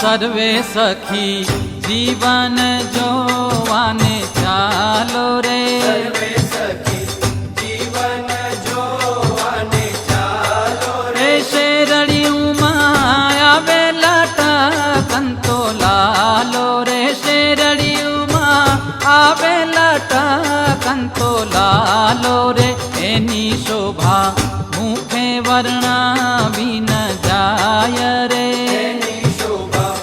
સર્વે સખી જીવન જોવાને ચાલો રે, સર્વે સખી જીવન જોવાને ચાલો રે. શેરડીયુંમાં આવેલા ટકંતો લાલો રે, શેરડીયુંમાં આવેલા ટકંતો લાલો રે. એની શોભા મુખે વર્ણાવી ન જાય રે, એની શોભા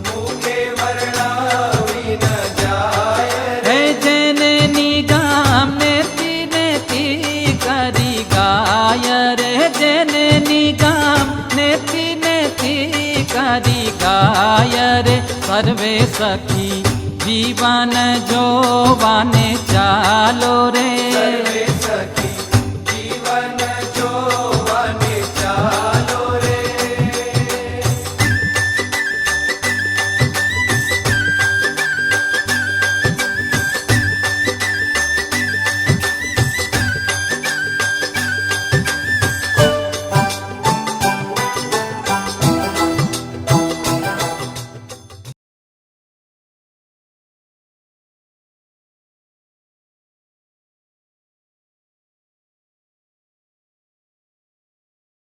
મુખે વર્ણાવી ન જાય રે. જેને નિગામ નેતી નેતી કરી ગાય રે, જેને નિગામ નેતી નેતી કરી ગાય રે. સર્વે સખી જીવન જોવાને ચાલો રે, સર્વે